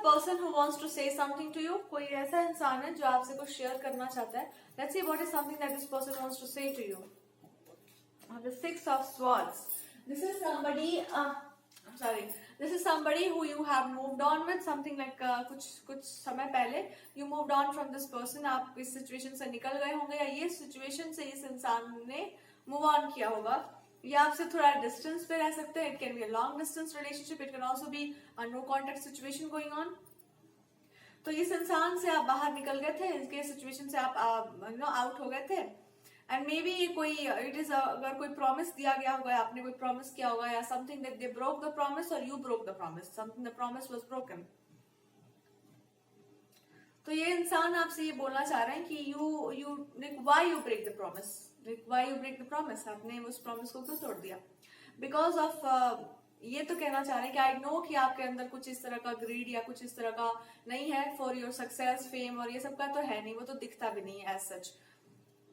person who wants to say something to you. कोई ऐसा इंसान है जो आपसे कुछ शेयर करना चाहता है. Let's see what is something that this person wants to say to you. The Six of Swords. This is somebody. This is somebody who you have moved on with. Something like कुछ समय पहले you moved on from this person. आप इस situation से निकल गए होंगे या ये situation से इस इंसान ने move on किया होगा. ये आपसे थोड़ा डिस्टेंस पे रह सकते हैं. It can be a long distance relationship. It can also be a no contact situation going on. तो इस इंसान से आप बाहर निकल गए थे, इसके सिचुएशन से आप आउट हो गए थे. एंड मे बी ये कोई इट इज अगर कोई प्रॉमिस दिया गया होगा, आपने कोई प्रॉमिस किया होगा या something that they broke the promise और you broke the promise. Something the promise was broken. तो ये इंसान आपसे ये बोलना चाह रहे हैं कि why you break the promise. Why you break the promise? आपने उस प्रॉमिस को क्यों तोड़ दिया? बिकॉज ऑफ ये तो कहना चाह रहे हैं कि आई नो कि आपके अंदर कुछ इस तरह का ग्रीड या कुछ इस तरह का नहीं है फॉर योर सक्सेस, फेम और ये सब का तो है नहीं, वो तो दिखता भी नहीं है as such.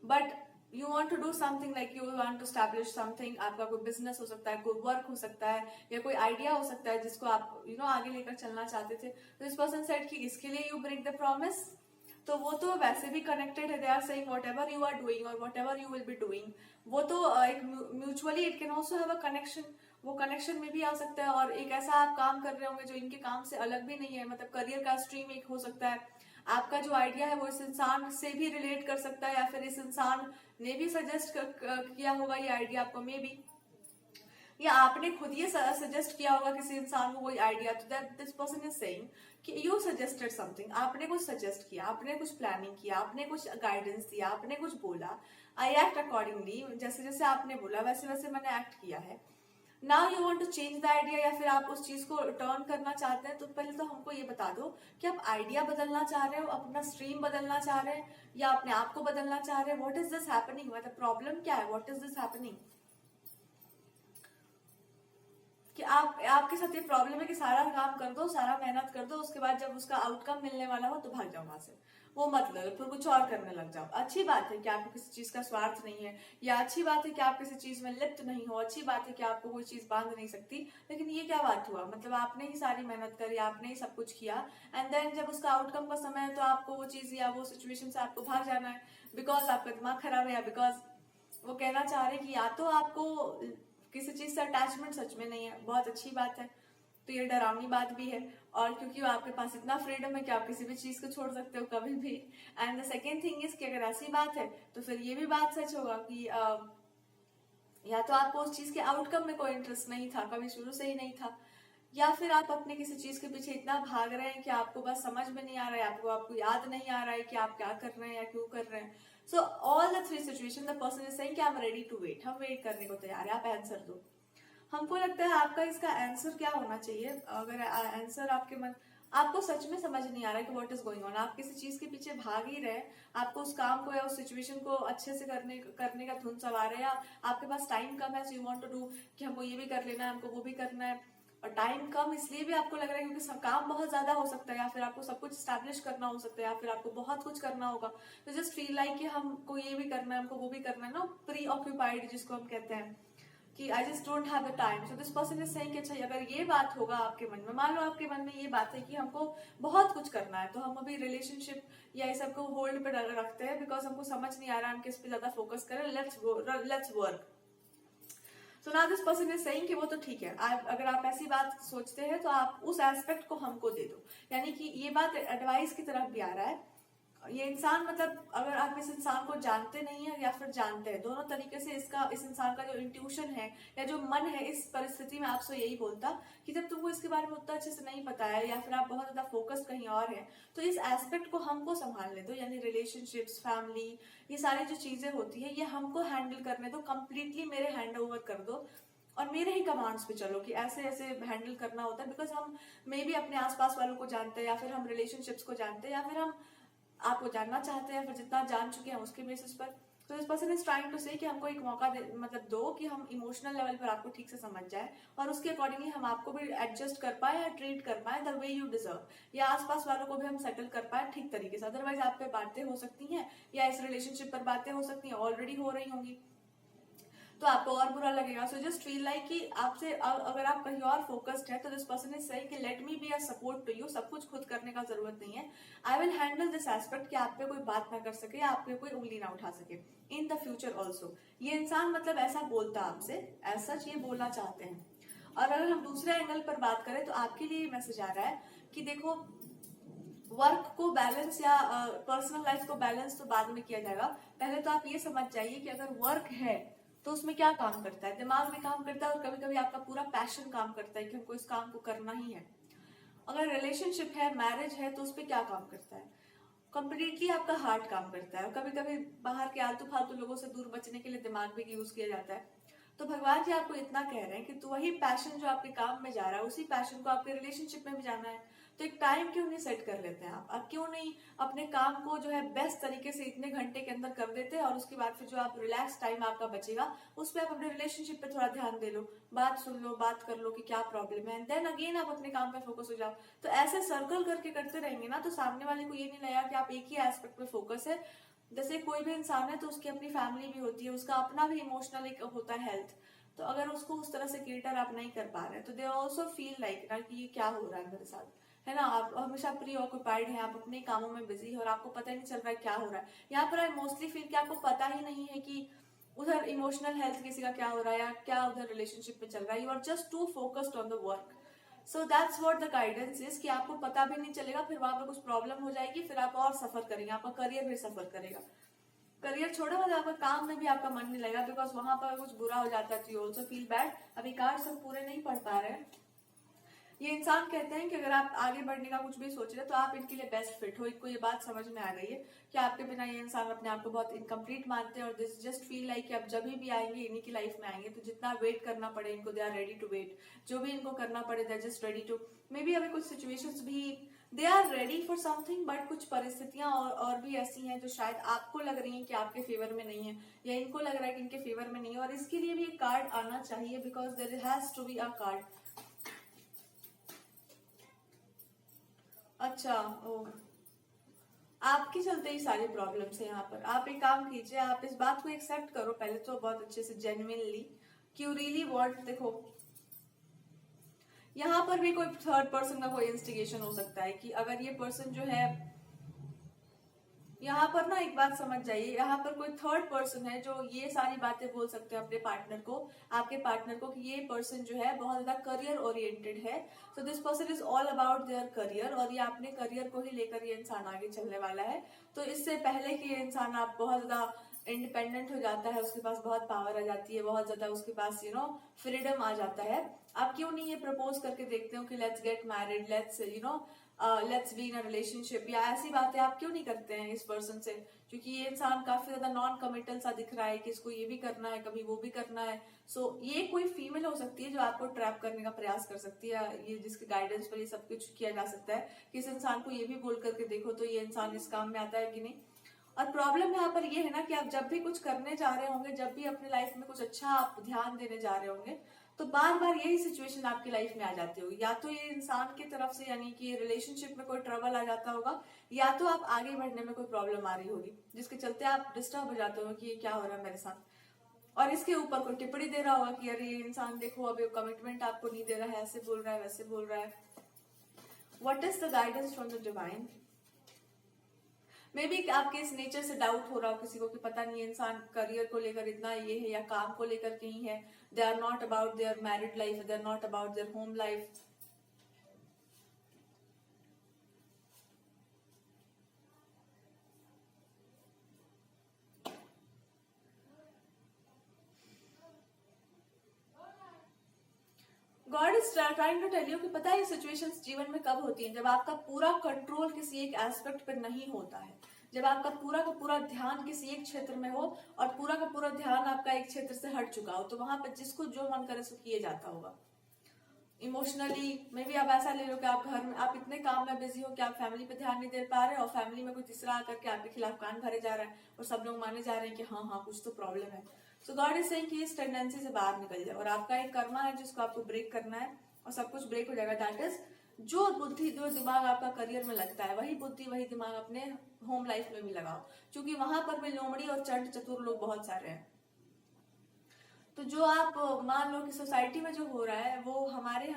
But you want to do something like you want to establish something. आपका कोई बिजनेस हो सकता है, कोई वर्क हो सकता है या कोई आइडिया हो सकता है जिसको आप आगे लेकर चलना चाहते थे. तो दिस पर्सन सेड कि इसके लिए यू ब्रेक द प्रॉमिस. तो वो तो वैसे भी कनेक्टेड है. They are saying whatever you are doing और whatever you will be doing, वो तो एक mutually it can also have a connection. वो कनेक्शन में भी आ सकता है. और एक ऐसा आप काम कर रहे होंगे जो इनके काम से अलग भी नहीं है. मतलब करियर का स्ट्रीम एक हो सकता है. आपका जो आइडिया है वो इस इंसान से भी रिलेट कर सकता है या फिर इस इंसान ने भी सजेस्ट किया होगा ये आइडिया आपको, मे बी या आपने खुद ये सजेस्ट किया होगा किसी इंसान को कोई आइडिया. तो that this person is saying कि यू सजेस्टेड समथिंग. आपने कुछ सजेस्ट किया, आपने कुछ प्लानिंग किया, आपने कुछ गाइडेंस दिया, आपने कुछ बोला. I act accordingly. जैसे जैसे आपने बोला वैसे वैसे मैंने एक्ट किया है. Now you want to change the idea या फिर आप उस चीज को टर्न करना चाहते हैं. तो पहले तो हमको ये बता दो कि आप आइडिया बदलना चाह रहे हो, अपना स्ट्रीम बदलना चाह रहे हैं या अपने आप को बदलना चाह रहे हैं. What is this happening? मतलब प्रॉब्लम क्या है? What is this happening? कि आपके साथ ये प्रॉब्लम है कि सारा काम कर दो, सारा मेहनत कर दो, उसके बाद जब उसका आउटकम मिलने वाला हो तो भाग जाओ वहां से. वो मत लो, फिर कुछ और करने लग जाओ. अच्छी बात है कि आपको किसी चीज का स्वार्थ नहीं है या अच्छी बात है कि आप किसी चीज में लिप्त नहीं हो. अच्छी बात है कि आपको कोई चीज बांध नहीं सकती. लेकिन ये क्या बात हुआ? मतलब आपने ही सारी मेहनत करी, आपने ही सब कुछ किया एंड देन जब उसका आउटकम का समय है तो आपको वो चीज या वो सिचुएशन से आपको भाग जाना है बिकॉज आपका दिमाग खराब है या बिकॉज वो कहना चाह रहे हैं कि या तो आपको किसी चीज से अटैचमेंट सच में नहीं है. बहुत अच्छी बात है. तो ये डरावनी बात भी है. और क्योंकि आपके पास इतना फ्रीडम है कि आप किसी भी चीज को छोड़ सकते हो कभी भी. And the second thing is कि अगर ऐसी बात है तो फिर ये भी बात सच होगा कि या तो आपको उस चीज के आउटकम में कोई इंटरेस्ट नहीं था, कभी शुरू से ही नहीं था, या फिर आप अपने किसी चीज के पीछे इतना भाग रहे हैं कि आपको बस समझ में नहीं आ रहा है, आपको याद नहीं आ रहा है कि आप क्या कर रहे हैं या क्यों कर रहे हैं. So all the three situation the person is saying कि I am ready to wait. हम वेट करने को तैयार है, आप आंसर दो. हमको लगता है आपका इसका आंसर क्या होना चाहिए. अगर आंसर आपको सच में समझ नहीं आ रहा है कि व्हाट इज गोइंग ऑन, आप किसी चीज के पीछे भाग ही रहे, आपको उस काम को या उस सिचुएशन को अच्छे से करने का धुन सवार है, या आपके पास टाइम कम है so you want to do कि हमको ये भी कर लेना है, हमको वो भी करना है. और टाइम कम इसलिए भी आपको लग रहा है क्योंकि काम बहुत ज्यादा हो सकता है या फिर आपको सब कुछ स्टैब्लिश करना हो सकता है या फिर आपको बहुत कुछ करना होगा. तो जस्ट फील लाइक कि हमको ये भी करना है, हमको वो भी करना है ना, प्री ऑक्यूपाइड जिसको हम कहते हैं कि I just don't have the time. So this person is saying कि अच्छा अगर ये बात होगा आपके मन में, मान लो आपके मन में ये बात है कि हमको बहुत कुछ करना है, तो हम अभी रिलेशनशिप या ये सब को होल्ड पे रखते हैं बिकॉज हमको समझ नहीं आ रहा हम किस पे ज्यादा फोकस करें. Let's work. So now this person is saying कि वो तो ठीक है, अगर आप ऐसी बात सोचते हैं तो आप उस एस्पेक्ट को हमको दे दो. यानी कि ये बात एडवाइस की तरफ भी आ रहा है. ये इंसान मतलब अगर आप इस इंसान को जानते नहीं है या फिर जानते हैं, दोनों तरीके से इस इंसान का जो इंट्यूशन है या जो मन है इस परिस्थिति में आपसे यही बोलता कि जब तुमको इसके बारे में उतना अच्छे से नहीं पता है या फिर आप बहुत ज्यादा फोकस्ड कहीं और है तो इस एस्पेक्ट को हमको संभालने दो. यानी रिलेशनशिप्स, फैमिली, ये सारी जो चीजें होती है ये हमको हैंडल करने दो. कंप्लीटली मेरे हैंड ओवर कर दो और मेरे ही कमांड्स पे चलो कि ऐसे ऐसे हैंडल करना होता है. बिकॉज हम मे भी अपने आसपास वालों को जानते हैं या फिर हम रिलेशनशिप्स को जानते हैं या फिर हम आपको जानना चाहते हैं, फिर जितना जान चुके हैं उसके बेसिस पर. तो this person is trying to say कि हमको एक मौका दो कि हम इमोशनल लेवल पर आपको ठीक से समझ जाए और उसके अकॉर्डिंगली हम आपको भी एडजस्ट कर पाए या ट्रीट कर पाए द वे यू डिजर्व, या आसपास वालों को भी हम सेटल कर पाए ठीक तरीके से. अदरवाइज आप पे बातें हो सकती हैं या इस रिलेशनशिप पर बातें हो सकती हैं, ऑलरेडी हो रही होंगी. तो आपको और बुरा लगेगा। सो जस्ट फील लाइक कि आपसे अगर आप कहीं और फोकस्ड है तो दिस पर्सन इज सेइंग कि let me be a support to you, सब कुछ खुद करने का जरूरत नहीं है, I will handle this aspect कि आप पे कोई बात ना कर सके या आप पे कोई उंगली ना उठा सके इन द फ्यूचर ऑल्सो। ये इंसान मतलब ऐसा बोलता है आपसे, एज सच ये बोलना चाहते हैं। और अगर हम दूसरे एंगल पर बात करें तो आपके लिए मैसेज आ रहा है कि देखो वर्क को बैलेंस या पर्सनल लाइफ को बैलेंस तो बाद में किया जाएगा, पहले तो आप ये समझ जाइए कि अगर वर्क है तो उसमें क्या काम करता है, दिमाग में काम करता है और कभी कभी आपका पूरा पैशन काम करता है कि हमको इस काम को करना ही है। अगर रिलेशनशिप है, मैरिज है, तो उस पर क्या काम करता है, कंप्लीटली आपका हार्ट काम करता है। और कभी कभी बाहर के आलतू फालतू लोगों से दूर बचने के लिए दिमाग भी यूज किया जाता है। तो भगवान जी आपको इतना कह रहे हैं कि तो वही पैशन जो आपके काम में जा रहा है उसी पैशन को आपके रिलेशनशिप में भी जाना है, तो एक टाइम क्यों नहीं सेट कर लेते हैं आप क्यों नहीं अपने काम को जो है बेस्ट तरीके से इतने घंटे के अंदर कर देते हैं और उसके बाद फिर जो आप रिलैक्स टाइम आपका बचेगा उस पर आप अपने रिलेशनशिप पे थोड़ा ध्यान दे लो, बात सुन लो, बात कर लो कि क्या प्रॉब्लम है, एंड देन अगेन आप अपने काम पे फोकस हो जाओ। तो ऐसे सर्कल करके करते रहेंगे ना तो सामने वाले को ये नहीं लगेगा कि आप एक ही एस्पेक्ट पे फोकस है। जैसे कोई भी इंसान है तो उसकी अपनी फैमिली भी होती है, उसका अपना भी इमोशनल एक होता है हेल्थ, तो अगर उसको उस तरह से केटर आप नहीं कर पा रहे हैं तो दे ऑल्सो फील लाइक ना कि ये क्या हो रहा है मेरे साथ, है ना। आप हमेशा प्री ऑक्यूपाइड हैं, आप अपने कामों में बिजी है और आपको पता ही नहीं चल रहा है क्या हो रहा है। यहाँ पर आई मोस्टली फील कि आपको पता ही नहीं है कि उधर इमोशनल हेल्थ किसी का क्या हो रहा है या क्या उधर रिलेशनशिप में चल रहा है। You are just too focused on the work. So that's what the guidance is कि आपको पता भी नहीं चलेगा, फिर वहां पर कुछ प्रॉब्लम हो जाएगी, फिर आप और सफर करेंगे, आपका करियर भी सफर करेगा। करियर छोड़ो मतलब आपका काम में भी आपका मन नहीं लगेगा, बिकॉज वहां पर कुछ बुरा हो जाता है तो यू ऑल्सो फील बैड। अभी कार्ड्स हम पूरे नहीं पढ़ पा रहे हैं। ये इंसान कहते हैं कि अगर आप आगे बढ़ने का कुछ भी सोच रहे हैं तो आप इनके लिए बेस्ट फिट हो। इनको ये बात समझ में आ गई है कि आपके बिना ये इंसान अपने आप को बहुत इनकम्प्लीट मानते हैं और दिस जस्ट फील लाइक कि आप जब भी आएंगे इन्हीं की लाइफ में आएंगे तो जितना वेट करना पड़े इनको, they are ready to wait. जो भी इनको करना पड़े they are just ready to, may be अभी कुछ सिचुएशंस भी they are ready for something, but कुछ परिस्थितियां और भी ऐसी हैं जो शायद आपको लग रही हैं कि आपके फेवर में नहीं है या इनको लग रहा है कि इनके फेवर में नहीं है, और इसके लिए भी एक कार्ड आना चाहिए because there has to be a card. अच्छा, ओ आपके चलते ही सारी प्रॉब्लम्स है यहाँ पर। आप एक काम कीजिए, आप इस बात को एक्सेप्ट करो पहले तो बहुत अच्छे से, जेन्युइनली कि यू रियली वांट। देखो यहाँ पर भी कोई थर्ड पर्सन का कोई इंस्टिगेशन हो सकता है कि अगर ये पर्सन जो है, यहाँ पर ना एक बात समझ जाइए, यहाँ पर कोई थर्ड पर्सन है जो ये सारी बातें बोल सकते हैं अपने पार्टनर को, आपके पार्टनर को, कि ये पर्सन जो है बहुत ज्यादा करियर ओरिएंटेड है। So this person is all about their career और ये अपने करियर को ही लेकर ये इंसान आगे चलने वाला है। तो इससे पहले कि ये इंसान आप बहुत ज्यादा इंडिपेंडेंट हो जाता है, उसके पास बहुत पावर आ जाती है, बहुत ज्यादा उसके पास फ्रीडम आ जाता है, आप क्यों नहीं ये प्रपोज करके देखते हो कि let's get married, let's let's be in a relationship, या ऐसी बातें आप क्यों नहीं करते हैं इस पर्सन से। क्योंकि ये इंसान काफी ज्यादा नॉन कमिटल सा दिख रहा है कि इसको ये भी करना है, कभी वो भी करना है। सो ये कोई फीमेल हो सकती है जो आपको ट्रैप करने का प्रयास कर सकती है, ये जिसके गाइडेंस पर ये सब कुछ किया जा सकता है कि इस इंसान को ये भी बोल करके देखो तो ये इंसान इस काम में आता है कि नहीं। और प्रॉब्लम यहाँ पर ये है ना कि आप जब भी कुछ करने जा रहे होंगे, जब भी अपने लाइफ में कुछ अच्छा आप ध्यान देने जा रहे होंगे, तो बार बार यही सिचुएशन आपकी लाइफ में आ जाती होगी। या तो ये इंसान की तरफ से यानी कि रिलेशनशिप में कोई ट्रबल आ जाता होगा, या तो आप आगे बढ़ने में कोई प्रॉब्लम आ रही होगी जिसके चलते आप डिस्टर्ब हो जाते हो कि ये क्या हो रहा है मेरे साथ। और इसके ऊपर कोई टिप्पणी दे रहा होगा कि अरे ये इंसान देखो अभी कमिटमेंट आपको नहीं दे रहा है, ऐसे बोल रहा है, वैसे बोल रहा है। What is the guidance from the divine? May be आपके इस नेचर से डाउट हो रहा हो किसी को कि पता नहीं इंसान करियर को लेकर इतना ये है या काम को लेकर कहीं है, they are not about their married life, they are not about their home life. God is trying to tell you कि पता है ये सिचुएशंस जीवन में कब होती हैं, जब आपका पूरा कंट्रोल किसी एक एस्पेक्ट पर नहीं होता है, जब आपका पूरा का पूरा ध्यान किसी एक क्षेत्र में हो और पूरा का पूरा ध्यान आपका एक क्षेत्र से हट चुका हो, तो वहां पर जिसको जो मन करे सो किए जाता होगा। इमोशनली मे बी आप ऐसा ले लो कि आप घर में आप इतने काम में बिजी हो कि आप फैमिली पे ध्यान नहीं दे पा रहे और फैमिली में कोई तीसरा आकर के आपके खिलाफ कान भरे जा रहा है और सब लोग माने जा रहे हैं कि हाँ हाँ कुछ तो प्रॉब्लम है। सो गॉड इज सेइंग कि इस टेंडेंसी से बाहर निकल जाए और आपका एक कर्मा है जिसको आपको ब्रेक करना है और सब कुछ ब्रेक हो जाएगा। दैट इज जो बुद्धि जो दिमाग आपका करियर में लगता है वही बुद्धि वही दिमाग अपने होम लाइफ में भी लगाओ, क्योंकि वहां पर भी लोमड़ी और चंड चतुर लोग बहुत सारे हैं। तो जो आप मान लो कि सोसाइटी में जो हो रहा है वो हमारे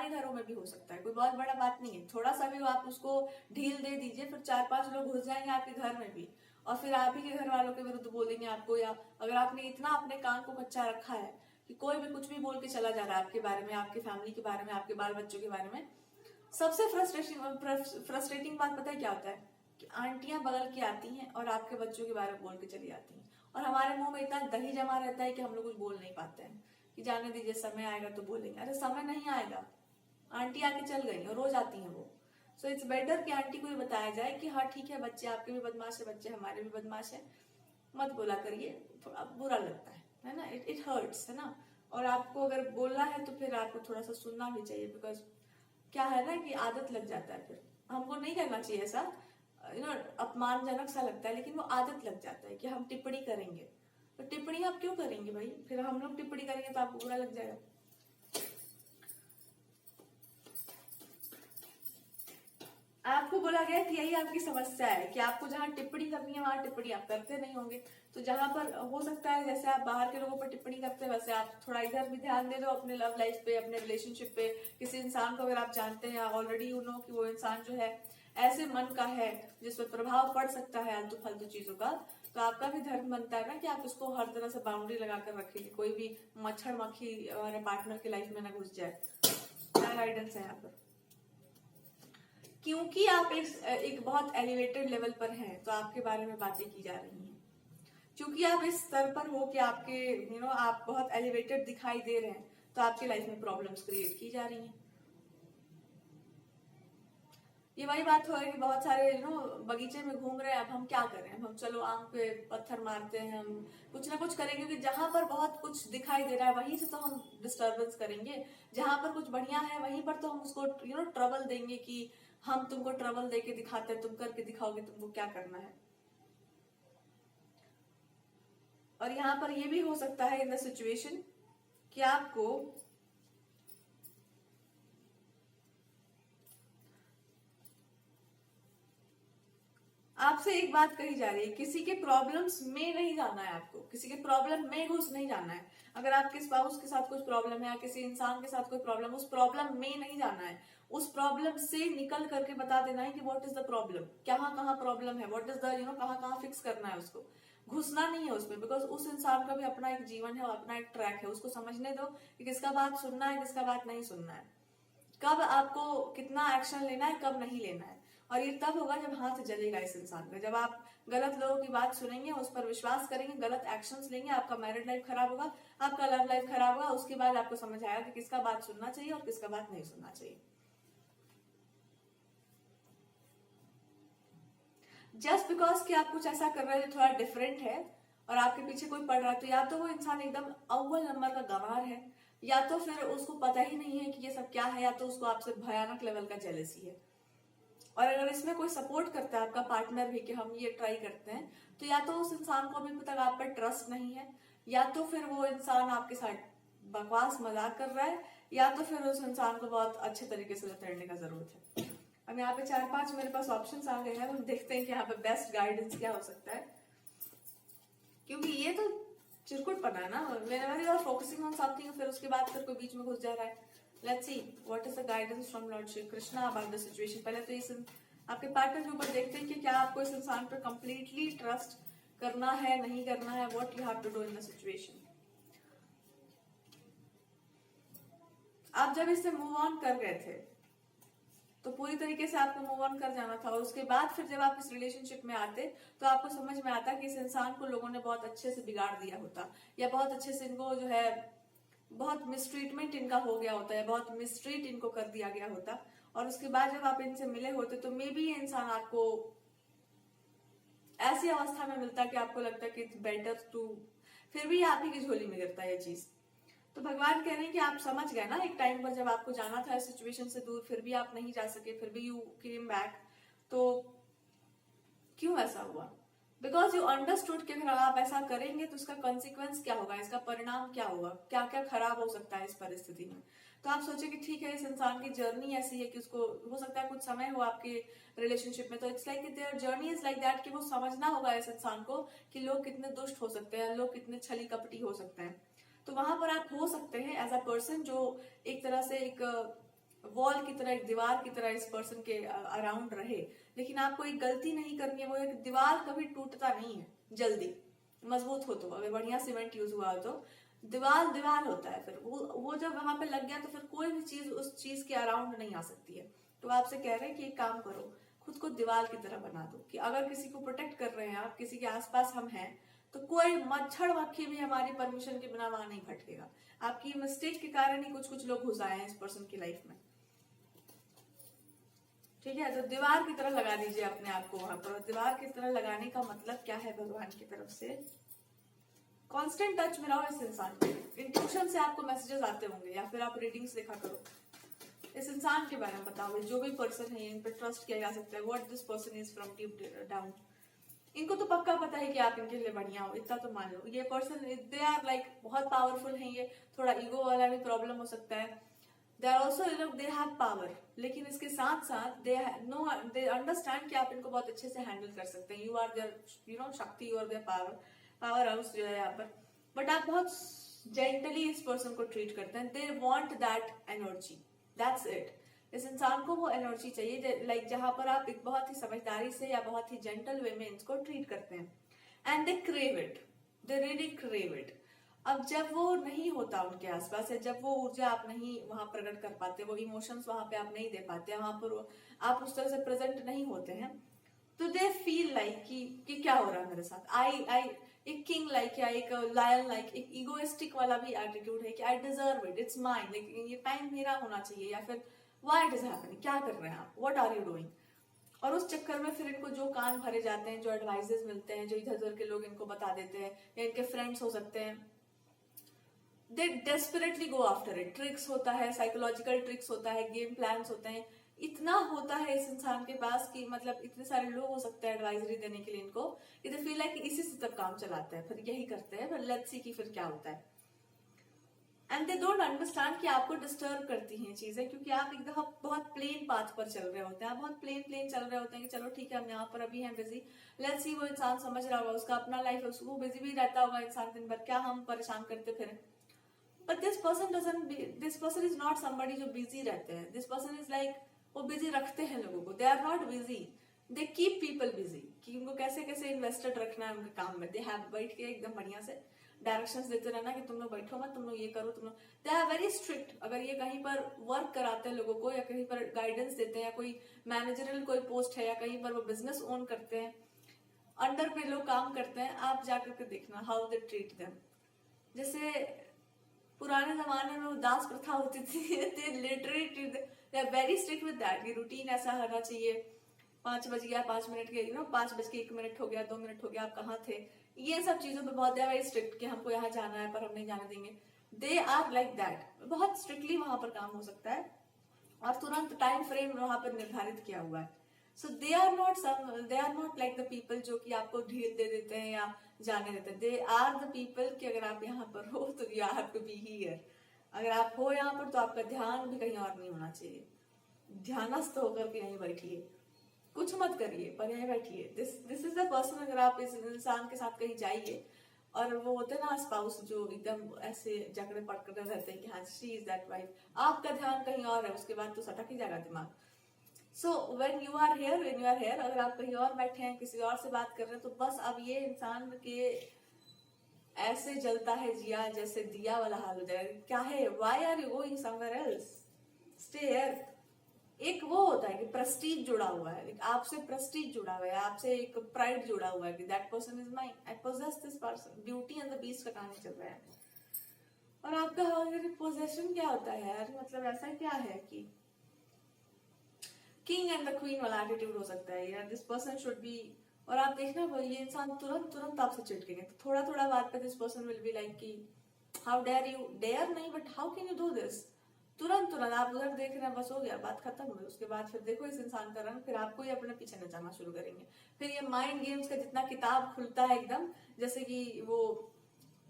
घरों में भी हो सकता है, कोई बहुत बड़ा बात नहीं है। थोड़ा सा भी आप उसको ढील दे दीजिए, फिर 4-5 लोग घुस जाएंगे आपके घर में भी, और फिर आप ही के घर वालों के विरुद्ध बोलेंगे आपको। या अगर आपने इतना अपने कान को कच्चा रखा है कि कोई भी कुछ भी बोल के चला जा रहा है आपके बारे में, आपकी फैमिली के बारे में, आपके बाल बच्चों के बारे में। सबसे फ्रस्ट्रेटिंग बात पता है क्या होता है? कि आंटियां बगल की आती हैं और आपके बच्चों के बारे में बोल के चली जाती हैं, और हमारे मुंह में इतना दही जमा रहता है कि हम लोग कुछ बोल नहीं पाते हैं कि जाने दीजिए, समय आएगा तो बोलेंगे। अरे समय नहीं आएगा, आंटी आके चल गई और रोज आती हैं वो। सो इट्स बेटर कि आंटी को ये बताया जाए कि हाँ ठीक है, बच्चे आपके भी बदमाश है, बच्चे हमारे भी बदमाश है, मत बोला करिए, थोड़ा बुरा लगता है ना, इट हर्ट्स, है ना। और आपको अगर बोलना है तो फिर आपको थोड़ा सा सुनना भी चाहिए, बिकॉज क्या है ना कि आदत लग जाता है, फिर हमको नहीं करना चाहिए ऐसा, अपमानजनक सा लगता है, लेकिन वो आदत लग जाता है कि हम टिप्पणी करेंगे। तो टिप्पणी आप क्यों करेंगे भाई? फिर हम लोग टिप्पणी करेंगे तो आपको बुरा लग जाएगा। आपको बोला गया कि यही आपकी समस्या है कि आपको जहाँ टिप्पणी करनी है वहां टिप्पणी आप करते नहीं होंगे। तो जहां पर हो सकता है जैसे आप बाहर के लोगों पर टिप्पणी करते हैं, वैसे आप थोड़ा इधर भी ध्यान दे दो अपने लव लाइफ पे, अपने रिलेशनशिप पे। किसी इंसान को अगर आप जानते हैं ऑलरेडी, यू नो कि वो इंसान जो है ऐसे मन का है जिस पर प्रभाव पड़ सकता है आलतू फालतू चीजों का, तो आपका भी धर्म बनता है ना कि आप उसको हर तरह से बाउंड्री लगाकर रखेंगे, कोई भी मच्छर मक्खी हमारे पार्टनर की लाइफ में ना घुस जाए। क्या गाइडेंस है यहाँ पर? क्योंकि आप एक बहुत एलिवेटेड लेवल पर हैं तो आपके बारे में बातें की जा रही हैं। क्योंकि आप इस स्तर पर हो कि आपके आप बहुत एलिवेटेड दिखाई दे रहे हैं, तो आपकी लाइफ में प्रॉब्लम्स क्रिएट की जा रही हैं। ये वही बात हो है कि बहुत सारे बगीचे में घूम रहे हैं, अब हम क्या करें, हम चलो आम पे पत्थर मारते हैं, हम कुछ ना कुछ करेंगे, क्योंकि जहां पर बहुत कुछ दिखाई दे रहा है वहीं से तो हम डिस्टर्बेंस करेंगे। जहां पर कुछ बढ़िया है वहीं पर तो हम उसको ट्रबल देंगे कि हम तुमको ट्रबल देके दिखाते हैं, तुम करके दिखाओगे तुमको क्या करना है। और यहाँ पर ये भी हो सकता है इन द सिचुएशन कि आपको आपसे एक बात कही जा रही है, किसी के प्रॉब्लम्स में नहीं जाना है आपको, किसी के प्रॉब्लम में घुस नहीं जाना है। अगर आपके स्पाउस के साथ कुछ प्रॉब्लम है या किसी इंसान के साथ कोई प्रॉब्लम, उस प्रॉब्लम में नहीं जाना है, उस प्रॉब्लम से निकल करके बता देना है कि व्हाट इज द प्रॉब्लम, कहाँ प्रॉब्लम है, व्हाट इज द कहाँ फिक्स करना है उसको। घुसना नहीं है उसमें, बिकॉज उस इंसान का भी अपना एक जीवन है और अपना एक ट्रैक है। उसको समझने दो कि किसका बात सुनना है, किसका बात नहीं सुनना है, कब आपको कितना एक्शन लेना है, कब नहीं लेना है। और ये तब होगा जब हाथ जलेगा इस इंसान का, जब आप गलत लोगों की बात सुनेंगे, उस पर विश्वास करेंगे, गलत एक्शंस लेंगे, आपका मैरिड लाइफ खराब होगा, आपका लव लाइफ खराब होगा। उसके बाद आपको समझ आएगा कि किसका बात सुनना चाहिए और किसका बात नहीं सुनना चाहिए। जस्ट बिकॉज कि आप कुछ ऐसा कर रहे हैं जो थोड़ा डिफरेंट है और आपके पीछे कोई पड़ रहा है, तो या तो वो इंसान एकदम अव्वल नंबर का गंवार है, या तो फिर उसको पता ही नहीं है कि ये सब क्या है, या तो उसको आपसे भयानक लेवल का जेलसी है। और अगर इसमें कोई सपोर्ट करता है आपका पार्टनर भी कि हम ये ट्राई करते हैं, तो या तो उस इंसान को अभी तक आप पर ट्रस्ट नहीं है, या तो फिर वो इंसान आपके साथ बकवास मजाक कर रहा है, या तो फिर उस इंसान को बहुत अच्छे तरीके से लथेड़ने का जरूरत है। अब यहाँ पे 4-5 मेरे पास ऑप्शंस आ गए हैं, हम देखते हैं कि यहाँ पे बेस्ट गाइडेंस क्या हो सकता है, क्योंकि ये तो चिरकुट पना है ना। whenever you are focusing on something, फिर उसके बाद फिर कोई बीच में घुस जा रहा है। Let's see what is the guidance from Lord Shri Krishna about the situation। पहले तो इस आपके पार्टनर के ऊपर देखते हैं कि क्या आपको इस इंसान पर completely ट्रस्ट करना है, नहीं करना है, what you have to do in the situation। आप जब इससे मूव ऑन कर गए थे तो पूरी तरीके से आपको मूव ऑन कर जाना था, और उसके बाद फिर जब आप इस रिलेशनशिप में आते तो आपको समझ में आता कि इस इंसान को लोगों ने बहुत अच्छे से बिगाड़ दिया होता, या बहुत अच्छे से इनको जो है बहुत मिसट्रीटमेंट इनका हो गया होता है, बहुत मिसट्रीट इनको कर दिया गया होता। और उसके बाद जब आप इनसे मिले होते तो मे बी ये इंसान आपको ऐसी अवस्था में मिलता कि आपको लगता कि इट्स बेटर टू, फिर भी आप ही की झोली में गिरता ये चीज। तो भगवान कह रहे हैं कि आप समझ गए ना एक टाइम पर जब आपको जाना था इस सिचुएशन से दूर, फिर भी आप नहीं जा सके, फिर भी यू केम बैक। तो क्यों ऐसा हुआ? बिकॉज यू अंडरस्टूड कि अगर आप ऐसा करेंगे तो उसका कॉन्सिक्वेंस क्या होगा, इसका परिणाम क्या होगा, क्या क्या खराब हो सकता है इस परिस्थिति में। तो आप सोचे कि ठीक है, इस इंसान की जर्नी ऐसी है कि उसको हो सकता है कुछ समय हो आपके रिलेशनशिप में, तो it's like their journey is like that कि वो समझना होगा इस इंसान को कि लोग कितने दुष्ट हो सकते हैं, लोग कितने छली कपटी हो सकते हैं। तो वहां पर आप हो सकते हैं एज अ पर्सन जो एक तरह से एक वॉल की तरह, एक दीवार की तरह इस पर्सन के अराउंड रहे, लेकिन आपको एक गलती नहीं करनी है, वो एक दीवार कभी टूटता नहीं है जल्दी, मजबूत हो तो, अगर बढ़िया सीमेंट यूज हुआ हो तो दीवार दीवार होता है, फिर वो जब वहां पे लग गया तो फिर कोई भी चीज उस चीज के अराउंड नहीं आ सकती है। तो आपसे कह रहे हैं कि एक काम करो, खुद को दीवार की तरह बना दो, कि अगर किसी को प्रोटेक्ट कर रहे हैं आप, किसी के आसपास हम हैं, तो कोई मच्छर मक्खी भी हमारी परमिशन के बिना वहां नहीं भटकेगा। आपकी मिस्टेक के कारण ही कुछ कुछ लोग घुस आए हैं इस पर्सन की लाइफ में, ठीक है। तो दीवार की तरह लगा दीजिए अपने आप को वहां पर। दीवार की तरह लगाने का मतलब क्या है भगवान की तरफ से? कांस्टेंट टच में रहो इस इंसान के। इंट्यूशन से आपको मैसेजेस आते होंगे, या फिर आप रीडिंग्स देखा करो, इस इंसान के बारे में बताओ, जो भी पर्सन है इन पर ट्रस्ट किया जा सकता है। What this person is from deep down. इनको तो पक्का पता है कि आप इनके लिए बढ़िया हो, इतना तो मान लो। ये पर्सन दे आर लाइक बहुत पावरफुल है, ये थोड़ा ईगो वाला भी प्रॉब्लम हो सकता है। They are also they have power, लेकिन इसके साथ साथ दे अंडरस्टैंड कि आप इनको बहुत अच्छे से हैंडल कर सकते हैं। यू आर देयर शक्ति, you are their power house जो है यहाँ पर। बट आप बहुत जेंटली इस पर्सन को ट्रीट करते हैं। They want that energy, that's it. इस इंसान को वो एनर्जी चाहिए, लाइक जहां पर आप एक बहुत ही समझदारी से या बहुत ही जेंटल वे में इसको ट्रीट करते हैं। And they crave it, they really crave it. अब जब वो नहीं होता उनके आसपास, या जब वो ऊर्जा आप नहीं वहां प्रकट कर पाते, वो इमोशंस वहां पे आप नहीं दे पाते, वहां पर आप उस तरह से प्रेजेंट नहीं होते हैं, तो दे फील लाइक कि क्या हो रहा है मेरे साथ। आई एक किंग लाइक, या एक लायन लाइक, एक इगोइस्टिक वाला भी एटीट्यूड है कि I deserve it, it's mine, लेकिन ये टाइम मेरा होना चाहिए, या फिर व्हाई इट इज हैपनिंग, क्या कर रहे हैं आप, व्हाट आर यू डूइंग। और उस चक्कर में फिर इनको जो कान भरे जाते हैं, जो एडवाइजेस मिलते हैं, जो इधर उधर के लोग इनको बता देते हैं, या इनके फ्रेंड्स हो सकते हैं, they desperately go after it. Tricks होता है, साइकोलॉजिकल ट्रिक्स होता है, गेम प्लान्स होते हैं, इतना होता है इस इंसान के पास कि मतलब इतने सारे लोग हो सकते हैं एडवाइजरी देने के लिए इनको, इधर फील है कि इसी से तब काम चलाते हैं, फिर यही करते हैं, फिर लेट्स सी कि फिर क्या होता है। एंड दे डोंट अंडरस्टैंड कि आपको डिस्टर्ब करती हैं चीजें, क्योंकि आप एकदम बहुत प्लेन पाथ पर चल रहे होते हैं, आप बहुत प्लेन चल रहे होते हैं कि चलो ठीक है हम यहाँ पर अभी हैं बिजी, लेट्स सी। वो इंसान समझ रहा होगा, उसका अपना लाइफ है, उसको बिजी भी रहता होगा इंसान दिन भर, क्या हम परेशान करते फिर। But this person is not somebody जो बिजी रहते हैं। दिस पर्सन इज लाइक वो बिजी रखते हैं लोगों को, they are not busy, they keep people busy, कि उनको कैसे कैसे इन्वेस्टेड रखना है उनके काम में। दे हैव बैठ के एकदम बढ़िया से डायरेक्शंस देते रहना कि तुम लोग बैठो मत, तुम लोग ये करो, तुम लोग। They are very strict. अगर ये कहीं पर वर्क कराते हैं लोगों को, या कहीं पर गाइडेंस देते हैं, या कोई मैनेजरल कोई पोस्ट है, या कहीं पर वो बिजनेस ओन करते हैं, अंडर पे लोग काम करते हैं, आप जाकर के देखना हाउ दे ट्रीट देम। जैसे पुराने जमाने में वो दास प्रथा होती थी, they literally they are very strict with that, कि रूटीन ऐसा होना चाहिए। 5 बज गया, 5 मिनट के 5:01 हो गया, 2 मिनट हो गया, आप कहाँ थे, ये सब चीजों पे बहुत वेरी स्ट्रिक्ट, कि हमको यहाँ जाना है पर हम नहीं जाने देंगे। दे आर लाइक दैट, बहुत स्ट्रिक्टली वहां पर काम हो सकता है, और तुरंत टाइम फ्रेम वहां पर निर्धारित किया हुआ है। So they are not like the people जो कि आपको ढील दे देते हैं या जाने देते हैं। दे आर द पीपल कि अगर आप यहाँ पर हो तो you have to be here. अगर आप हो यहाँ पर तो आपका ध्यान भी कहीं और नहीं होना चाहिए, ध्यानस्थ होकर के यहीं बैठिए, कुछ मत करिए पर यहीं बैठिए। This is the person. अगर आप इस इंसान के साथ कहीं जाइए, और वो होते हैं ना स्पाउस जो एकदम ऐसे जकड़े पकड़े रहते हैं कि हाँ शी इज दैट वाइफ, आपका ध्यान कहीं और है, उसके बाद तो सटक ही जाएगा दिमाग। So when you are here, अगर आप कहीं और बैठे हैं, किसी और से बात कर रहे हैं, तो बस अब ये इंसान के ऐसे जलता है जिया जैसे दिया वाला हाल हो जाएगा। क्या है, why are you going somewhere else, stay here. एक वो होता है कि प्रेस्टीज जुड़ा हुआ है, आपसे प्रेस्टीज जुड़ा हुआ है, आपसे एक प्राइड जुड़ा हुआ है कि that person is mine, I poses this person. Beauty and the beast का कहानी चल रहा है। और आपका पोजेशन क्या होता है यार, मतलब ऐसा क्या है कि किंग एंड द क्वीन वाला एटीट्यूड हो सकता है यार, दिस पर्सन शुड बी। और आप देखना ये इंसान तुरंत आपसे चिढ़केंगे, तो थोड़ा थोड़ा बात पे this person will be like कि हाउ डेयर यू, डेयर नहीं but how can you do this. तुरंत आप उधर देख रहे हैं, बस हो गया, बात खत्म हुई। उसके बाद फिर देखो इस इंसान का रंग, फिर आपको ही अपने पीछे नचाना शुरू करेंगे। फिर ये माइंड गेम्स का जितना किताब खुलता है एकदम, जैसे कि वो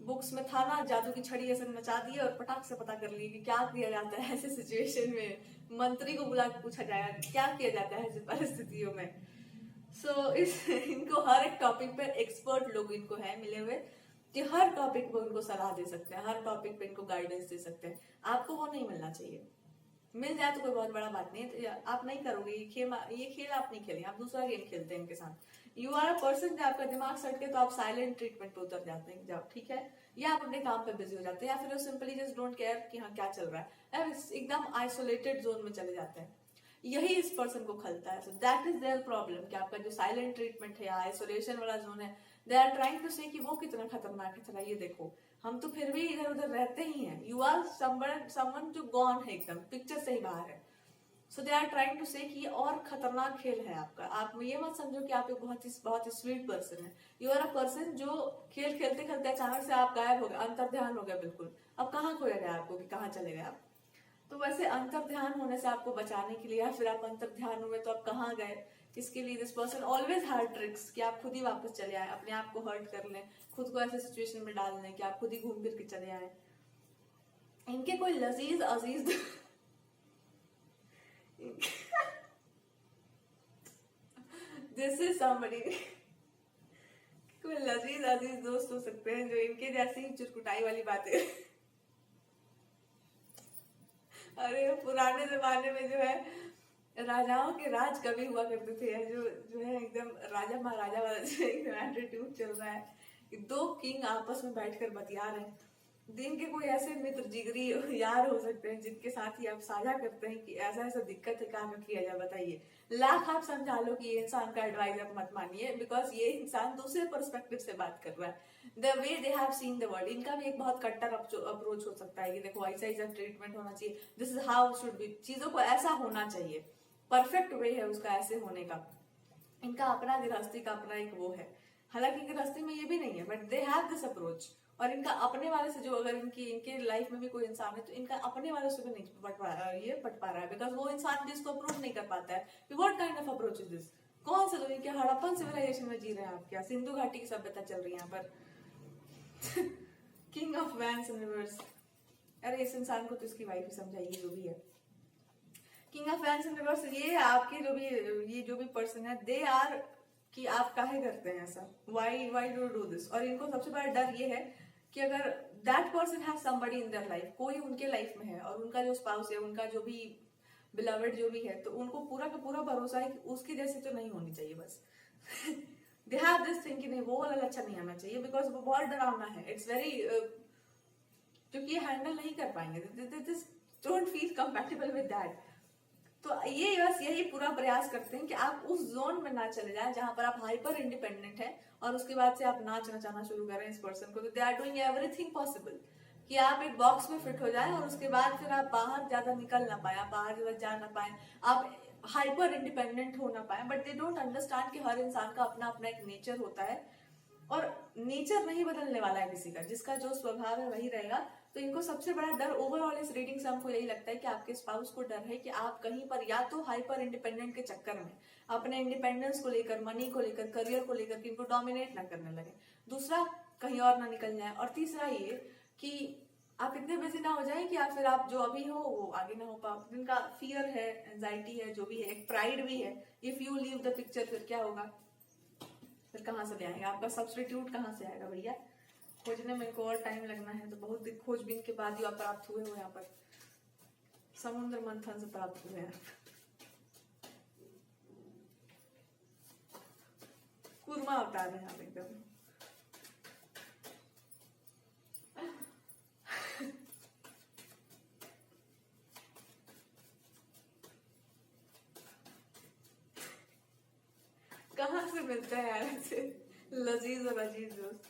बुक्स में था ना, जादू की छड़ी ऐसे नचा दिए और पटाख से पता कर लिए कि क्या किया जाता है ऐसे सिचुएशन में। मंत्री को बुला के पूछा जाएगा क्या किया जाता है ऐसी परिस्थितियों में। सो इनको हर एक टॉपिक पर एक्सपर्ट लोग इनको है मिले हुए, कि हर टॉपिक पे उनको सलाह दे सकते हैं, हर टॉपिक पे इनको गाइडेंस दे सकते हैं। आपको वो नहीं मिलना चाहिए। मिल जाए तो कोई बहुत बड़ा बात नहीं है, तो आप नहीं करोगे ये खेल आप नहीं खेलेंगे, आप दूसरा गेम खेलते हैं इनके साथ। यू आर अ पर्सन, जब आपका दिमाग सट के तो आप साइलेंट ट्रीटमेंट पे उतर जाते हैं, जब ठीक है, या आप अपने काम पे बिजी हो जाते हैं, या फिर सिंपली जस्ट डोंट केयर कि हाँ क्या चल रहा है, या एकदम आइसोलेटेड जोन में चले जाते हैं। यही इस पर्सन को खलता है। So that is their problem, कि आपका जो साइलेंट ट्रीटमेंट है या आइसोलेशन वाला जोन है, they are trying to say कि वो कितना खतरनाक है, चला ये देखो हम तो फिर भी इधर उधर रहते ही हैं। यू आर समवन जो गॉन है, एकदम पिक्चर से ही बाहर है। So they are trying to say कि ये और खतरनाक खेल है आपका। आप ये मत समझो कि आप एक बहुत ही स्वीट पर्सन है। यू आर अ पर्सन जो खेल खेलते खेलते अचानक से आप गायब हो गए, अंतर ध्यान हो गया बिल्कुल। अब कहाँ खोया गया आपको, कि कहाँ चले गए आप। तो वैसे अंतर ध्यान होने से आपको बचाने के लिए, या फिर आप अंतर ध्यान हुए तो आप कहाँ गए, इसके लिए this person always hard tricks, कि आप खुद ही वापस चले आए, अपने आप को हर्ट कर लें, खुद को ऐसे सिचुएशन में डाल लें कि आप खुद ही घूम फिर के चले आए। इनके कोई लजीज अजीज दिस इज समबडी, कोई लजीज अजीज दोस्त हो सकते हैं जो इनके जैसी चुटकुटाई वाली बातें अरे पुराने जमाने में जो है राजाओं के राज कभी हुआ करते थे, जो है एकदम राजा महाराजा वाला जो एटीट्यूड चल रहा है कि दो किंग आपस में बैठकर बतिया रहे हैं। दिन के कोई ऐसे मित्र जिगरी यार हो सकते हैं जिनके साथ ही आप साझा करते हैं कि ऐसा ऐसा दिक्कत है, क्या किया जाए बताइए। लाख आप समझा लो कि ये इंसान का एडवाइस आप मत मानिए, बिकॉज ये इंसान दूसरे पर्सपेक्टिव से बात कर रहा है, the way they have seen the world. इनका भी एक बहुत कट्टर अप्रोच हो सकता है कि देखो ऐसा ऐसा ट्रीटमेंट होना चाहिए, this is how should be, चीजों को ऐसा होना चाहिए, परफेक्ट वे है उसका ऐसे होने का। इनका अपना गृहस्थी का अपना एक वो है, हालांकि गृहस्थी में ये भी नहीं है, but they have this approach. और इनका अपने वाले से जो, अगर इनके लाइफ में भी कोई इंसान है तो इनका अपने वाले से भी नहीं पट पा रहा है, बिकॉज वो इंसान भी इसको अप्रोच नहीं कर पाता है कि what kind of approach is this. कौन सा दुनिया के हड़प्पन सिविलाइजेशन में जी रहे हैं आप, क्या सिंधु घाटी की सभ्यता चल रही है यहाँ पर king of vans and reverse. अरे इस इंसान को तो इसकी वाइफ ही समझाइए जो भी है। King of vans and reverse, ये आपके जो भी पर्सन है, दे आर कि आप काहे करते हैं ऐसा, वाई डू दिस। और इनको सबसे बड़ा डर ये है कि अगर that person has somebody in their life, कोई उनके लाइफ में है और उनका जो स्पाउस है, उनका जो भी बिलवेड जो भी है, तो उनको पूरा का पूरा भरोसा है कि उसके जैसे तो नहीं होनी चाहिए बस दे हैव दिस थिंग कि नहीं वो वाला लक्षण नहीं आना चाहिए, बिकॉज वो बहुत डरावना है। इट्स वेरी जो कि हैंडल नहीं कर पाएंगे, this don't feel compatible with that. तो ये बस यही पूरा प्रयास करते हैं कि आप उस जोन में ना चले जाएं जहां पर आप हाइपर इंडिपेंडेंट हैं और उसके बाद से आप नाच नचाना शुरू करें इस पर्सन को। तो they are doing everything possible कि आप एक बॉक्स में फिट हो जाएं और उसके बाद फिर आप बाहर ज्यादा निकल ना पाए, आप बाहर ज्यादा जा ना पाए, आप हाइपर इंडिपेंडेंट हो ना पाए। बट दे डोंट अंडरस्टैंड कि हर इंसान का अपना अपना एक नेचर होता है और नेचर नहीं बदलने वाला है किसी का, जिसका जो स्वभाव है वही रहेगा। तो इनको सबसे बड़ा डर ओवरऑल इस रीडिंग से हमको यही लगता है कि आपके स्पाउस को डर है कि आप कहीं पर या तो हाइपर इंडिपेंडेंट के चक्कर में अपने इंडिपेंडेंस को लेकर, मनी को लेकर, करियर को लेकर कि इनको डोमिनेट ना करने लगे, दूसरा कहीं और ना निकल जाए, और तीसरा ये कि आप इतने बिजी ना हो जाए कि आप फिर आप जो अभी हो वो आगे ना हो पाओ। जिनका फियर है, एंजाइटी है, जो भी है, एक प्राइड भी है, if you leave the picture फिर क्या होगा, फिर कहाँ से ले आएगा, आपका सब्स्टिट्यूट कहाँ से आएगा भैया। खोजने में को और टाइम लगना है, तो बहुत खोजबीन के बाद ही आप प्राप्त हुए हो, यहाँ पर समुद्र मंथन से प्राप्त हुए हैं। कुरमा अवतार है आप एकदम कहाँ से मिलता है यार ऐसे लजीज और अजीज दोस्त।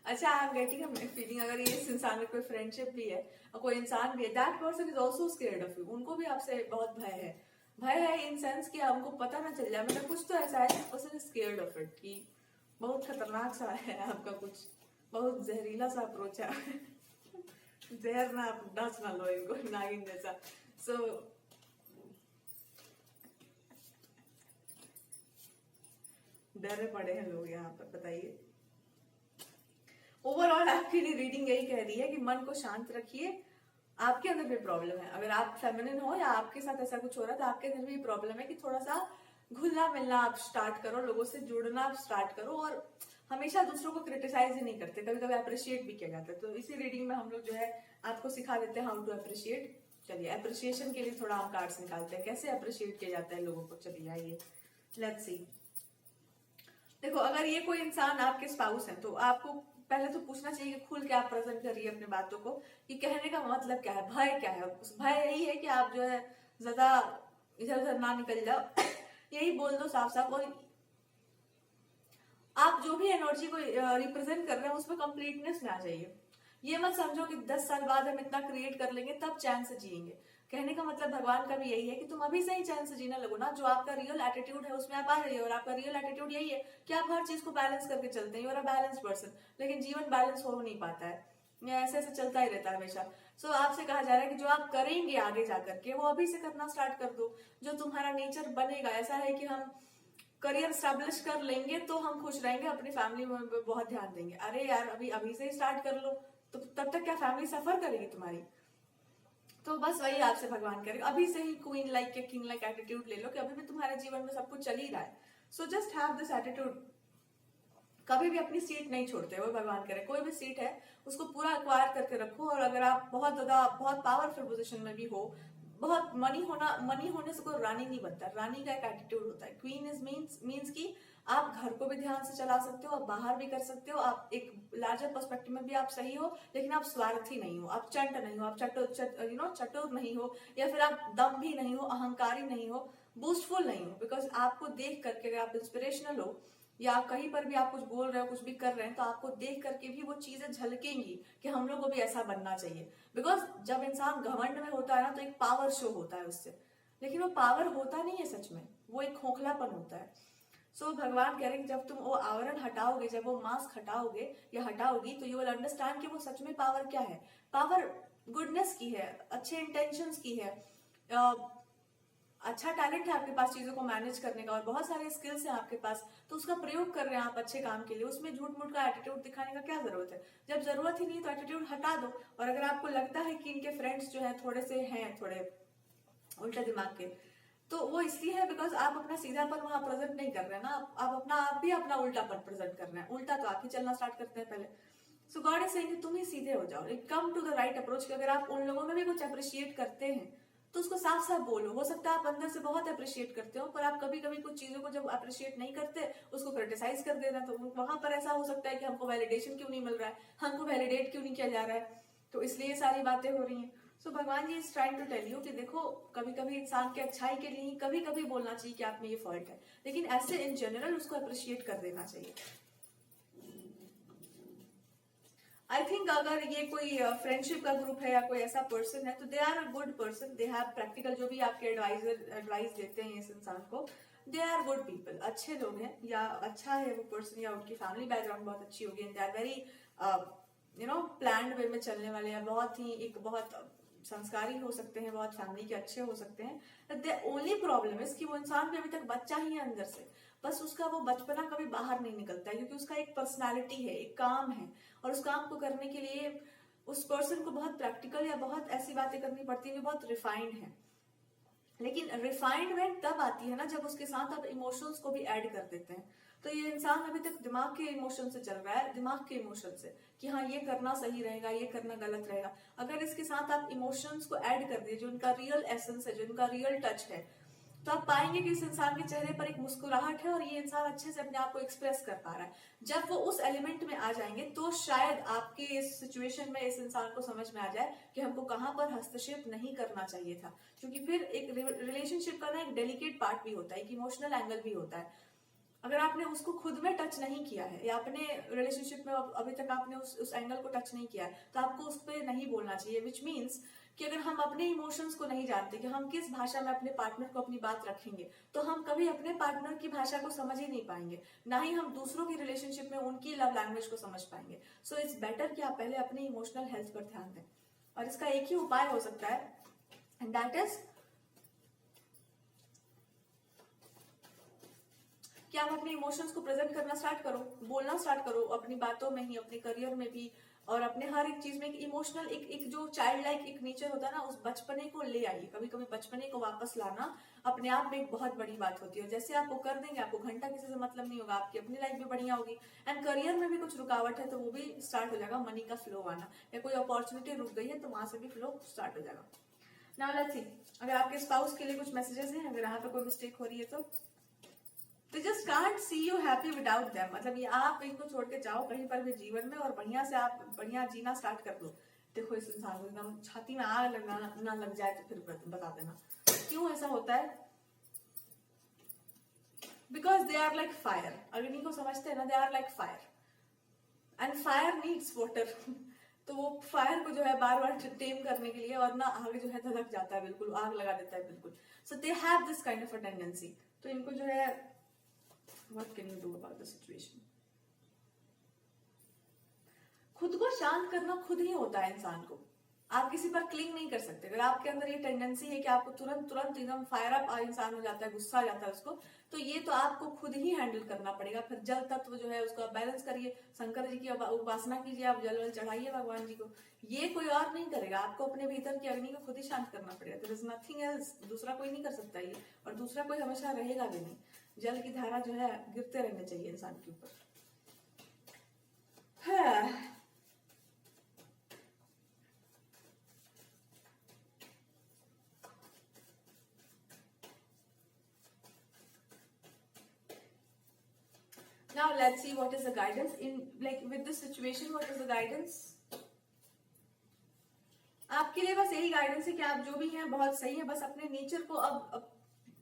अच्छा I am getting a feeling, अगर ये इस इंसान में कोई फ्रेंडशिप भी है और कोई इंसान भी है, that person is also scared of you. उनको भी आपसे बहुत भय है इन सेंस कि हमको पता ना चल जाए, मतलब कुछ तो ऐसा है कि person is scared of it, कि बहुत खतरनाक सा है आपका, कुछ बहुत जहरीला सा अप्रोच है जहर ना आप डस ना लो इनको नागिन जैसा। सो डरे पड़े हैं लोग यहाँ पर, बताइए। ओवरऑल आपके लिए रीडिंग यही कह रही है कि मन को शांत रखिए आपके अंदर भी प्रॉब्लम है। अगर आप फेमिनिन हो या आपके साथ ऐसा कुछ हो रहा है तो आपके अंदर भी प्रॉब्लम है कि थोड़ा सा घुलना मिलना आप स्टार्ट करो, लोगों से जुड़ना आप स्टार्ट करो, और हमेशा दूसरों को क्रिटिसाइज ही नहीं करते, कभी कभी अप्रिशिएट भी किया जाता है। तो इसी रीडिंग में हम लोग जो है आपको सिखा देते हैं हाउ टू अप्रिशिएट। चलिए अप्रिसिएशन के लिए थोड़ा हम कार्ड्स निकालते हैं, कैसे अप्रिशिएट किया जाता है लोगों को। चलिए आइए लेट्स सी। देखो अगर ये कोई इंसान आपके स्पाउस है तो आपको पहले तो पूछना चाहिए कि खुल के आप प्रेजेंट करिए अपने बातों को, कि कहने का मतलब क्या है, भय क्या है। उस भय यही है कि आप जो है ज्यादा इधर उधर ना निकल जाओ यही बोल दो साफ साफ। और आप जो भी एनर्जी को रिप्रेजेंट कर रहे हैं उसमें कंप्लीटनेस में आ जाइए। ये मत समझो कि 10 साल बाद हम इतना क्रिएट कर लेंगे तब चैन से जिएंगे। कहने का मतलब भगवान का भी यही है कि तुम अभी से ही चैन से जीने लगो ना। जो आपका रियल एटीट्यूड है उसमें आप आ जाइए, और आपका रियल एटीट्यूड यही है कि आप हर चीज को बैलेंस करके चलते हैं, you are a balance person. लेकिन जीवन बैलेंस हो नहीं पाता है, या ऐसे ऐसे चलता ही रहता है हमेशा। सो आपसे कहा जा रहा है कि जो आप करेंगे आगे जाकर के वो अभी से करना स्टार्ट कर दो। जो तुम्हारा नेचर बनेगा ऐसा है कि हम करियर स्टैब्लिश कर लेंगे तो हम खुश रहेंगे, अपनी फैमिली में बहुत ध्यान देंगे। अरे यार अभी अभी से ही स्टार्ट कर लो, तो तब तक क्या फैमिली सफर करेगी तुम्हारी। तो बस वही आपसे भगवान करेगा, अभी से ही क्वीन लाइक या किंग लाइक एटीट्यूड ले लो कि अभी भी तुम्हारे जीवन में सब कुछ चल ही रहा है। So just have this attitude. कभी भी अपनी सीट नहीं छोड़ते, वो भगवान करे कोई भी सीट है उसको पूरा अक्वायर करके रखो। और अगर आप बहुत ज्यादा बहुत पावरफुल पोजीशन में भी हो, बहुत मनी होने से कोई रानी नहीं बनता। रानी का एक एटीट्यूड होता है। क्वीन इज मीन्स कि आप घर को भी ध्यान से चला सकते हो, आप बाहर भी कर सकते हो, आप एक लार्जर पर्सपेक्टिव में भी आप सही हो, लेकिन आप स्वार्थी नहीं हो, आप चंट नहीं हो, आप चतुर नहीं हो, या फिर आप दम भी नहीं हो, अहंकारी नहीं हो, बूस्टफुल नहीं हो। बिकॉज आपको देख करके अगर आप इंस्पिरेशनल हो या कहीं पर भी आप कुछ बोल रहे हो कुछ भी कर रहे हैं तो आपको देख करके भी वो चीजें झलकेंगी कि हम लोग को भी ऐसा बनना चाहिए। बिकॉज जब इंसान घमंड में होता है ना तो एक पावर शो होता है उससे, लेकिन वो पावर होता नहीं है सच में, वो एक खोखलापन होता है। सो भगवान कह रहे हैं कि जब तुम वो आवरण हटाओगे, जब वो मास्क हटाओगे या हटाओगी, तो यू विल अंडरस्टैंड कि वो सच में पावर क्या है। पावर गुडनेस की है, अच्छे इंटेंशंस की है, अच्छा टैलेंट है आपके पास चीजों को मैनेज करने का, और बहुत सारे स्किल्स हैं आपके पास, तो उसका प्रयोग कर रहे हैं आप अच्छे काम के लिए। उसमें झूठ मूठ का एटीट्यूड दिखाने का क्या जरूरत है। जब जरूरत ही नहीं तो एटीट्यूड हटा दो। और अगर आपको लगता है कि इनके फ्रेंड्स जो है थोड़े से हैं थोड़े उल्टे दिमाग के, तो वो इसलिए है बिकॉज आप अपना सीधापन वहां प्रेजेंट नहीं कर रहे हैं ना, आप भी अपना उल्टापन प्रेजेंट कर रहे हैं। उल्टा तो आप ही चलना स्टार्ट करते हैं पहले। सो गॉड इज सेइंग तुम ही सीधे हो जाओ, come to the right approach. कि अगर आप उन लोगों में भी कुछ अप्रिशिएट करते हैं तो उसको साफ साफ बोलो। हो सकता है आप अंदर से बहुत अप्रिशिएट करते हो, पर आप कभी कभी कुछ चीजों को जब अप्रिशिएट नहीं करते उसको क्रिटिसाइज कर देना, तो वहां पर ऐसा हो सकता है कि हमको वैलिडेशन क्यों नहीं मिल रहा है, हमको वैलिडेट क्यों नहीं किया जा रहा है, तो इसलिए ये सारी बातें हो रही हैं। सो भगवान जी is trying to tell you कि देखो कभी कभी इंसान की अच्छाई के लिए कभी कभी बोलना चाहिए कि आप में ये फॉल्ट है, लेकिन ऐसे इन जनरल उसको अप्रिशिएट कर देना चाहिए। आई थिंक अगर ये कोई फ्रेंडशिप का ग्रुप है या कोई ऐसा पर्सन है तो they are a good person, they have practical जो भी आपके एडवाइस देते हैं इस इंसान को, दे आर गुड पीपल, अच्छे लोग हैं, या अच्छा है वो पर्सन, या उनकी फैमिली बैकग्राउंड बहुत अच्छी होगी, and they are very planned way में चलने वाले हैं, बहुत ही एक बहुत संस्कारी हो सकते हैं, बहुत फैमिली के अच्छे हो सकते हैं। द ओनली प्रॉब्लम इज कि वो इंसान भी अभी तक बच्चा ही है अंदर से, बस उसका वो बचपना कभी बाहर नहीं निकलता है, क्योंकि उसका एक पर्सनालिटी है, एक काम है, और उस काम को करने के लिए उस पर्सन को बहुत प्रैक्टिकल या बहुत ऐसी बातें करनी पड़ती है जो बहुत रिफाइंड है। लेकिन रिफाइंडमेंट तब आती है ना जब उसके साथ आप इमोशंस को भी ऐड कर देते हैं। तो ये इंसान अभी तक दिमाग के इमोशन से चल रहा है, दिमाग के इमोशन से कि हाँ ये करना सही रहेगा, ये करना गलत रहेगा। अगर इसके साथ आप इमोशंस को ऐड कर दिए, जो उनका रियल एसेंस है, जो उनका रियल टच है, तो आप पाएंगे कि इस इंसान के चेहरे पर एक मुस्कुराहट है और ये इंसान अच्छे से अपने आप को एक्सप्रेस कर पा रहा है। जब वो उस एलिमेंट में आ जाएंगे तो शायद आपके इस सिचुएशन में इस इंसान को समझ में आ जाए कि हमको कहाँ पर हस्तक्षेप नहीं करना चाहिए था। क्योंकि फिर एक रिलेशनशिप का ना एक डेलिकेट पार्ट भी होता है, एक इमोशनल एंगल भी होता है। अगर आपने उसको खुद में टच नहीं किया है या अपने रिलेशनशिप में अभी तक आपने उस एंगल को टच नहीं किया है, तो आपको उस पर नहीं बोलना चाहिए। विच मीन्स कि अगर हम अपने इमोशंस को नहीं जानते कि हम किस भाषा में अपने पार्टनर को अपनी बात रखेंगे, तो हम कभी अपने पार्टनर की भाषा को समझ ही नहीं पाएंगे, ना ही हम दूसरों की रिलेशनशिप में उनकी लव लैंग्वेज को समझ पाएंगे। सो इट्स बेटर कि आप पहले अपने इमोशनल हेल्थ पर ध्यान दें, और इसका एक ही उपाय हो सकता है, एंड दैट इज कि आप अपने इमोशंस को प्रेजेंट करना स्टार्ट करो, बोलना स्टार्ट करो, अपनी बातों में ही, अपने करियर में भी, और अपने हर एक चीज में एक इमोशनल एक जो चाइल्ड लाइक एक नेचर होता है ना, उस बचपने को ले आइए। कभी कभी बचपने को वापस लाना अपने आप में एक बहुत बड़ी बात होती है। जैसे आप वो कर देंगे, आपको घंटा किसी से मतलब नहीं होगा, आपकी अपनी लाइफ भी बढ़िया होगी। एंड करियर में भी कुछ रुकावट है तो वो भी स्टार्ट हो जाएगा, मनी का फ्लो आना, या कोई अपॉर्चुनिटी रुक गई है तो वहां से भी फ्लो स्टार्ट हो जाएगा। नाउ लेट्स सी, अगर आपके स्पाउस के लिए कुछ मैसेजेस हैं, अगर यहाँ पे कोई मिस्टेक हो रही है तो they just can't see you happy without them। मतलब ये आप इनको छोड़ के जाओ कहीं पर भी जीवन में और बढ़िया से आप बढ़िया जीना स्टार्ट कर दो। देखो इस इंसान को एकदम छाती में आग लगना ना लग जाए तो फिर बता देना क्यों ऐसा होता है। Because they are like fire, अग्नि को समझते हैं ना, they are like fire and fire needs water. तो वो फायर को जो है बार बार टेम करने के लिए और ना आग जो है धधक जाता है, बिल्कुल आग लगा देता है बिल्कुल। So they have this kind of a tendency. तो इनको जो है What can you do about the situation? खुद को शांत करना खुद ही होता है इंसान को, आप किसी पर क्लिंग नहीं कर सकते। अगर आपके अंदर ये टेंडेंसी है कि आपको तुरंत तुरंत एकदम फायर अप इंसान हो जाता है, गुस्सा आ जाता है उसको, तो ये तो आपको खुद ही हैंडल करना पड़ेगा। फिर जल तत्व जो है उसको आप बैलेंस करिए, शंकर जी की उपासना कीजिए, आप जल चढ़ाइए भगवान जी को। ये कोई और नहीं करेगा, आपको अपने भीतर की अग्नि को खुद ही शांत करना पड़ेगा। देयर इज नथिंग एल्स, दूसरा कोई नहीं कर सकता ये, और दूसरा कोई हमेशा रहेगा भी नहीं। जल की धारा जो है गिरते रहने चाहिए इंसान के ऊपर। Now let's see what is the guidance in like with this situation. What is the guidance? आपके लिए बस यही गाइडेंस है कि आप जो भी हैं बहुत सही है, बस अपने नेचर को अब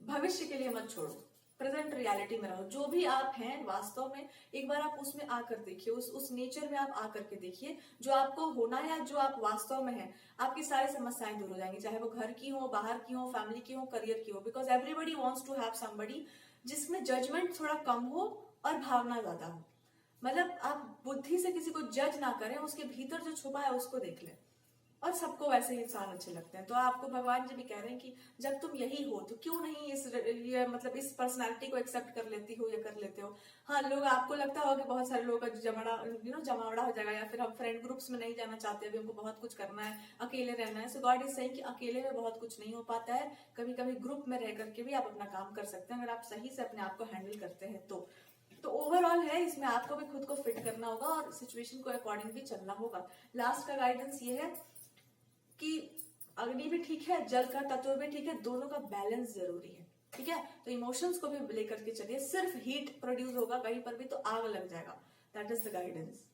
भविष्य के लिए मत छोड़ो, प्रेजेंट रियलिटी में रहो। जो भी आप हैं वास्तव में एक बार आप उसमें आकर देखिए, उस नेचर में आप आकर के देखिए जो आपको होना है, जो आप वास्तव में हैं। आपकी सारी समस्याएं दूर हो जाएंगी, चाहे वो घर की हो, बाहर की हो, फैमिली की हो, करियर की हो। Because everybody wants to have somebody जिसमें जजमेंट थोड़ा कम हो और भावना ज्यादा हो। मतलब आप बुद्धि से किसी को जज ना करें, उसके भीतर जो छुपा है उसको देख लें। और सबको वैसे ही इंसान अच्छे लगते हैं। तो आपको भगवान जी भी कह रहे हैं कि जब तुम यही हो तो क्यों नहीं मतलब इस पर्सनालिटी को एक्सेप्ट कर लेती हो या कर लेते हो। हाँ, लोग आपको लगता होगा कि बहुत सारे लोगों का जमावड़ा हो जाएगा, या फिर हम फ्रेंड ग्रुप्स में नहीं जाना चाहते, अभी हमको बहुत कुछ करना है, अकेले रहना है। सो गॉड इज सेइंग कि अकेले में बहुत कुछ नहीं हो पाता है, कभी कभी ग्रुप में रह करके भी आप अपना काम कर सकते हैं, अगर आप सही से अपने आप को हैंडल करते हैं तो ओवरऑल है इसमें आपको भी खुद को फिट करना होगा और सिचुएशन को अकॉर्डिंग भी चलना होगा। लास्ट का गाइडेंस ये है कि अग्नि भी ठीक है, जल का तत्व भी ठीक है, दोनों का बैलेंस जरूरी है। ठीक है, तो इमोशंस को भी लेकर के चलिए। सिर्फ हीट प्रोड्यूस होगा कहीं पर भी तो आग लग जाएगा। That is the guidance.